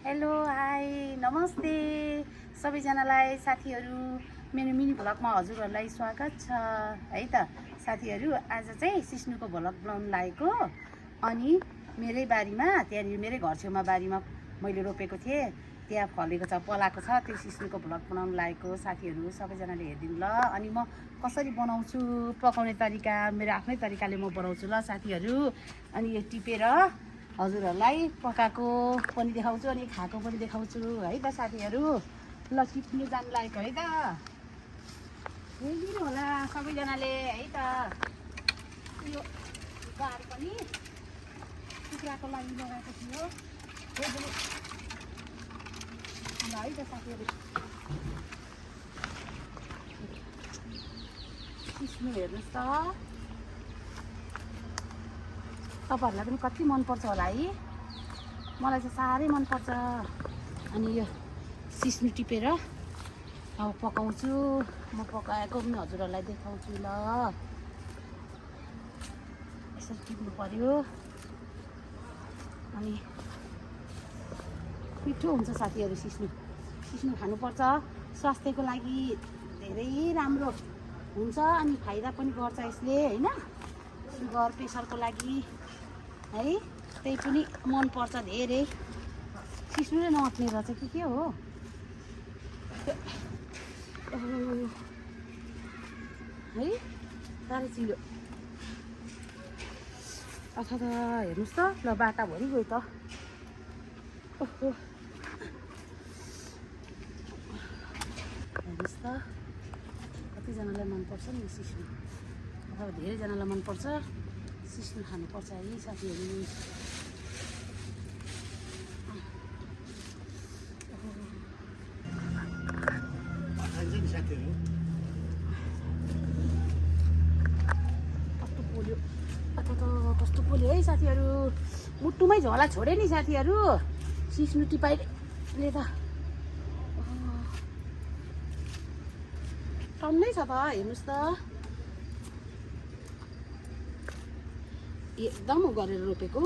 Hello hi नमस्ते सबैजनालाई साथीहरू मेरो मिनी भ्लगमा हजुरहरूलाई स्वागत छ है त साथीहरू। आज चाहिँ सिस्नुको भ्लग बनाउन लागेको अनि मेरै बारीमा त्यहाँनिर मेरै घर छेउमा बारीमा मैले रोपेको थिएँ, त्यहाँ फलेको छ पलाएको छ, त्यो सिस्नुको भ्लग बनाउन लागेको साथीहरू सबैजनाले हेरिदिनु ल। अनि म कसरी बनाउँछु पकाउने तरिका मेरो आफ्नै तरिकाले म बनाउँछु ल साथीहरू। अनि यो टिपेर हजुरहरूलाई पकाएको पनि देखाउँछु अनि खाएको पनि देखाउँछु है त साथीहरू। ल टिप्नु जानु लागेको है त, हेरिदिनु होला सबैजनाले है त। यो बार पनि कुखुराको लागि लगाएको थियो ल है त साथीहरू। सिस्नु हेर्नुहोस् त, तपाईँहरूलाई पनि कति मनपर्छ होला है, मलाई चाहिँ साह्रै मनपर्छ। अनि यो सिस्नु टिपेर अब पकाउँछु, म पकाएको पनि हजुरहरूलाई देखाउँछु ल। यसरी टिप्नु पर्यो अनि मिठो हुन्छ साथीहरू। सिस्नु खानुपर्छ, स्वास्थ्यको लागि धेरै राम्रो हुन्छ अनि फाइदा पनि गर्छ यसले होइन। सुगर प्रेसरको लागि है, त्यही पनि मनपर्छ धेरै। सिस्नु नै नअट्ने रहेछ के हो है, साह्रै चिलो अथवा त हेर्नुहोस् त ल बाटाभरि गयो त। ओहो हेर्नुहोस् त कतिजनालाई मनपर्छ नि सिस्नु, अथवा धेरैजनालाई मनपर्छ। सिस्नु खानुपर्छ है साथीहरू। कस्तो पोल्यो अथवा कस्तो पोल्यो है साथीहरू, मुटुमै झोला छोडे नि साथीहरू सिस्नु टिपाइले त। टन्नै छ त हेर्नुहोस् त, एकदम गरेर रोपेको।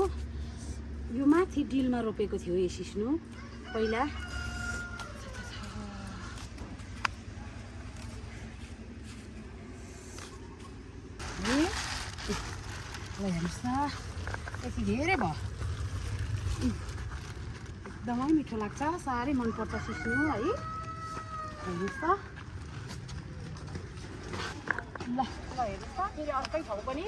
यो माथि डिलमा रोपेको थियो यो सिस्नु पहिला। हेर्नुहोस् त यति धेरै भयो, एकदमै मिठो लाग्छ, साह्रै मनपर्छ सिस्नु है। हेर्नुहोस् त ल हेर्नुहोस् त फेरि अर्कै ठाउँ पनि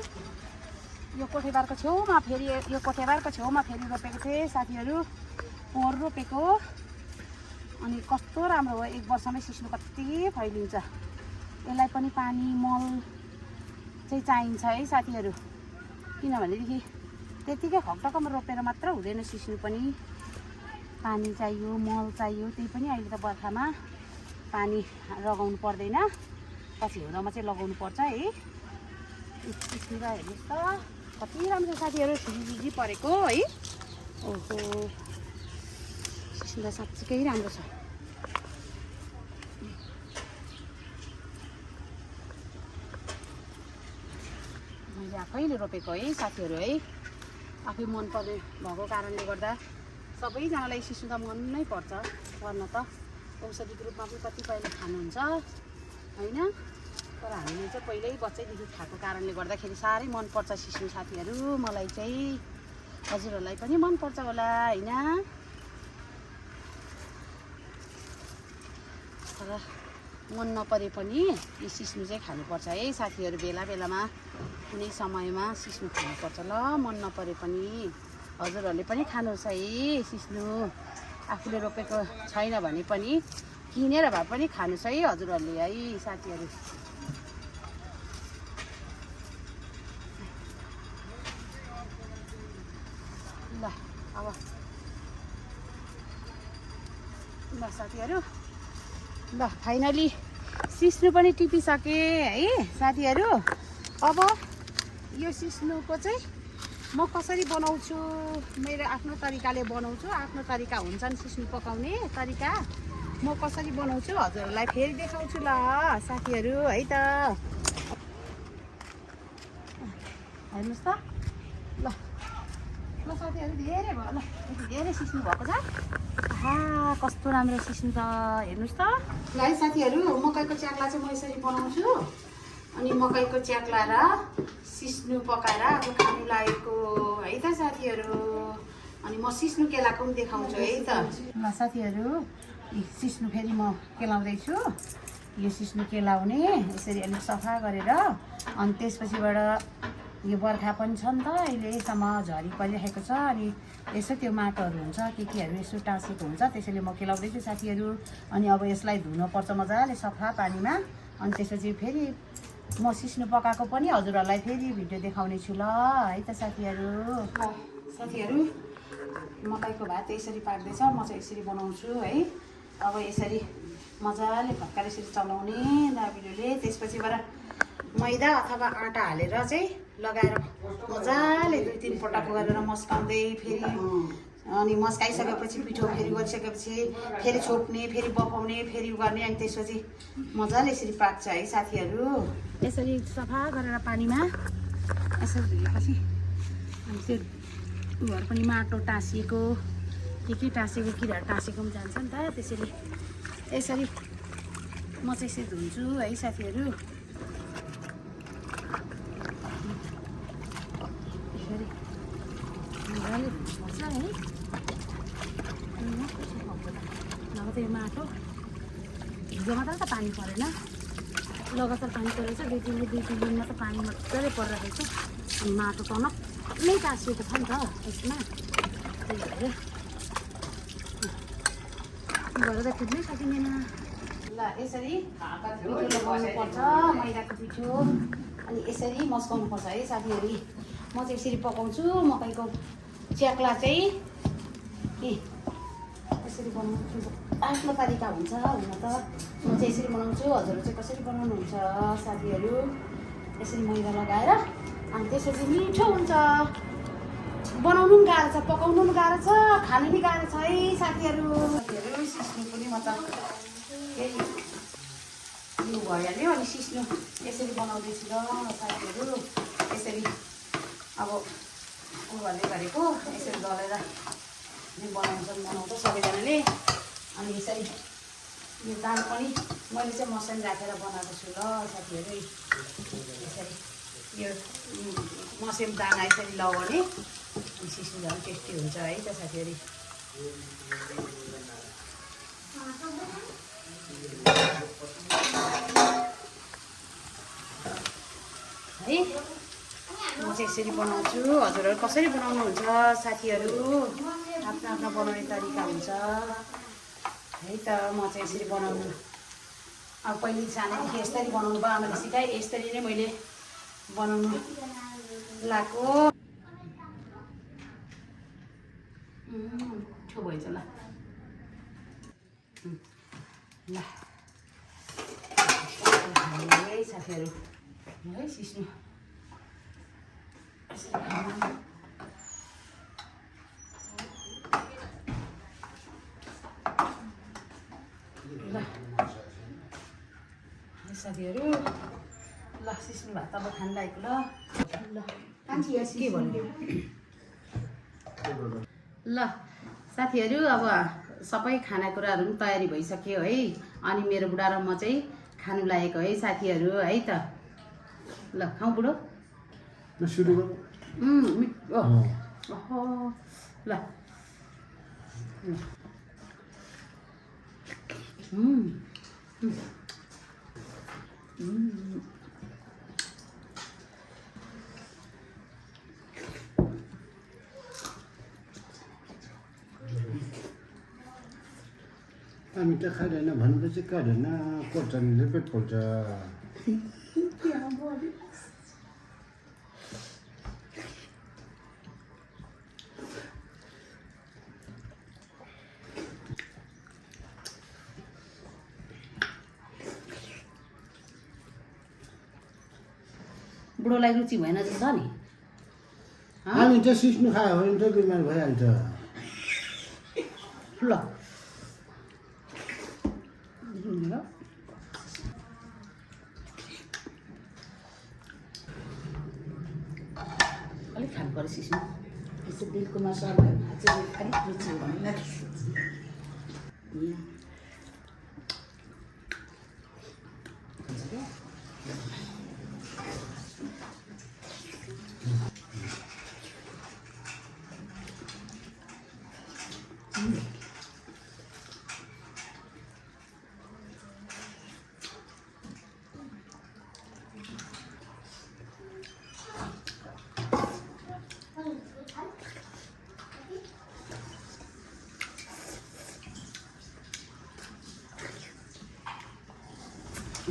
यो कोठेबारको छेउमा फेरि रोपेको थिएँ साथीहरू, पोहोर रोपेको। अनि कस्तो राम्रो हो, एक वर्षमै सिस्नु कति फैलिन्छ। यसलाई पनि पानी मल चाहिँ चाहिन्छ है साथीहरू, किनभनेदेखि त्यतिकै खकटकमा रोपेर मात्र हुँदैन, सिस्नु पनि पानी चाहियो मल चाहियो। त्यही पनि अहिले त बर्खामा पानी लगाउनु पर्दैन, पछि हिउँदमा चाहिँ लगाउनु पर्छ है। सिस्नु र हेर्नुहोस् त कति राम्रो साथीहरू, झिझी परेको है। ओहो सिस्नु त साँच्चीकै राम्रो छ। मैले आफैले रोपेको है साथीहरू है, आफै मनपर्ने भएको कारणले गर्दा सबैजनालाई सिस्नु त मनै पर्छ गर्न त। औषधिको रूपमा पनि कतिपयले खानुहुन्छ होइन, तर हामीले चाहिँ पहिल्यै बच्चैदेखि खाएको कारणले गर्दाखेरि साह्रै मनपर्छ सिस्नु साथीहरू। मलाई चाहिँ हजुरहरूलाई पनि मनपर्छ होला होइन, तर मन नपरे पनि यो सिस्नु चाहिँ खानुपर्छ है साथीहरू। बेला बेलामा कुनै समयमा सिस्नु खानुपर्छ ल, मन नपरे पनि। हजुरहरूले पनि खानुहोस् है सिस्नु, आफूले रोपेको छैन भने पनि किनेर भए पनि खानुहोस् है हजुरहरूले है साथीहरू। ल अब ल साथीहरू, ल फाइनली सिस्नु पनि टिपिसकेँ है साथीहरू। अब यो सिस्नुको चाहिँ म कसरी बनाउँछु, मेरो आफ्नो तरिकाले बनाउँछु। आफ्नो तरिका हुन्छन् सिस्नु पकाउने तरिका, म कसरी बनाउँछु हजुरहरूलाई फेरि देखाउँछु ल साथीहरू है त। हेर्नुहोस् त ल ल साथीहरू धेरै भयो, ल यति धेरै सिस्नु भएको छ। कस्तो राम्रो सिस्नु त हेर्नुहोस् त। ल है साथीहरू मकैको च्याक्ला चाहिँ म यसरी बनाउँछु। अनि मकैको च्याक्ला र सिस्नु पकाएर अब खानु लागेको है त साथीहरू। अनि म सिस्नु केलाको पनि देखाउँछु है त। ल साथीहरू सिस्नु फेरि म केलाउँदैछु। यो सिस्नु केलाउने यसरी अलिक सफा गरेर अनि त्यसपछिबाट यो बर्खा पनि छ नि त अहिलेसम्म झरी परिरहेको छ। अनि यसो त्यो माटोहरू हुन्छ केहरू यसो टाँसेको हुन्छ त्यसैले म केलाउँदैछु साथीहरू। अनि अब यसलाई धुनुपर्छ मजाले सफा पानीमा। अनि त्यसपछि फेरि म सिस्नु पकाएको पनि हजुरहरूलाई फेरि भिडियो देखाउने छु ल है त साथीहरू। साथीहरू मकैको भात यसरी पाक्दैछ। म चाहिँ यसरी बनाउँछु है। अब यसरी मजाले भत्काएर यसरी चलाउने दाबिलोले। त्यसपछिबाट मैदा अथवा आँटा हालेर चाहिँ लगाएर मजाले 2-3 पटक गरेर मस्काउँदै फेरि अनि मस्काइसकेपछि पिठो फेरि गरिसकेपछि फेरि छोप्ने फेरि बफाउने फेरि गर्ने। अनि त्यसपछि मजाले यसरी पाक्छ है साथीहरू। यसरी सफा गरेर पानीमा यसरी धुएपछि अनि त्यो उयोहरू पनि माटो टाँसिएको के टाँसेको किराहरू टाँसेको पनि जान्छ नि त। त्यसरी यसरी म चाहिँ यसरी धुन्छु है साथीहरू। यसरी मजाले धुनुपर्छ है। नभए त यो माटो हिजो मात्र त पानी परेन, लगातार पानी परेछ। 2-3 दिनमा त पानी मजाले परिरहेको छ। अनि माटो टनक्कै टाँसिएको छ नि त यसमा। त्यही भएर गरेर कुद्नै सकिँदैन। ल यसरी पिठो लगाउनुपर्छ मैदाको पिठो। अनि यसरी मस्काउनुपर्छ है साथीहरू। म चाहिँ यसरी पकाउँछु मकैको च्याक्ला चाहिँ यसरी बनाउँछु। आफ्नो तरिका हुन्छ हुन त। म चाहिँ यसरी बनाउँछु। हजुरहरू चाहिँ कसरी बनाउनुहुन्छ साथीहरू? यसरी मैदा लगाएर अनि त्यसपछि मिठो हुन्छ। बनाउनु पनि गाह्रो छ, पकाउनु पनि गाह्रो छ, खानु पनि गाह्रो छ है साथीहरू। सिस्नु पनि म त फेरि यो भइहाल्यो। अनि सिस्नु यसरी बनाउँदैछु ल साथीहरू। यसरी अब उयोहरूले गरेको यसरी दलेर बनाउँछ सबैजनाले। अनि यसरी यो दाल पनि मैले चाहिँ मसिन राखेर बनाएको छु ल साथीहरू। यसरी यो मसिन दाना यसरी लगाउने सिस्नु झन् टेस्टी हुन्छ है त साथीहरू। है म चाहिँ यसरी बनाउँछु। हजुरहरू कसरी बनाउनुहुन्छ साथीहरू? आफ्नो आफ्नो बनाउने तरिका हुन्छ है त। म चाहिँ यसरी बनाउनु अब पहिले सानैदेखि यसरी बनाउनु भयो। आमाले सिकाए यसरी नै मैले बनाउनु लगाएको। मिठो भएछ ल। ल है साथीहरू है सिस्नु ल साथीहरू। ल सिस्नु भात अब खानु लागेको ल। ल के भन्यो ल साथीहरू। अब सबै खानेकुराहरू पनि तयारी भइसक्यो है। अनि मेरो बुढा र म चाहिँ खानु लागेको है साथीहरू है त। ल खाउँ बुढो सुरु ल हामी त खाँदैन भनेपछि खाँदैन। खोर्सानीले पेट पोल्छ। बुढोलाई रुचि भएन जस्तो नि। हामी त सिस्नु खायो भने त बिमार भइहाल्छ। ल अलिक खानु पर्यो सिस्नु। यसो बिलको मासु अलिक रुचि हो भने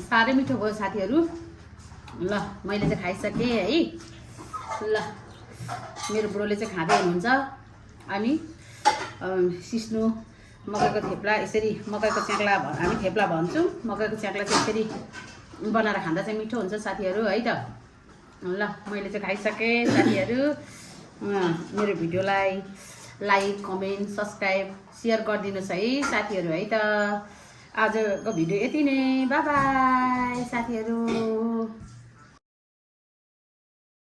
साह्रै मिठो भयो साथीहरू। ल मैले चाहिँ खाइसकेँ है। ल मेरो बुढोले चाहिँ खाँदै हुनुहुन्छ। अनि सिस्नु मकैको थेप्ला यसरी मकैको च्याङ्ला हामी थेप्ला भन्छौँ। मकैको च्याङ्ला चाहिँ यसरी बनाएर खाँदा चाहिँ मिठो हुन्छ साथीहरू है त। ल मैले चाहिँ खाइसकेँ साथीहरू। मेरो भिडियोलाई लाइक कमेन्ट सब्सक्राइब सेयर गरिदिनुहोस् है साथीहरू है त। आजको भिडियो यति नै। बाई बाई साथीहरू।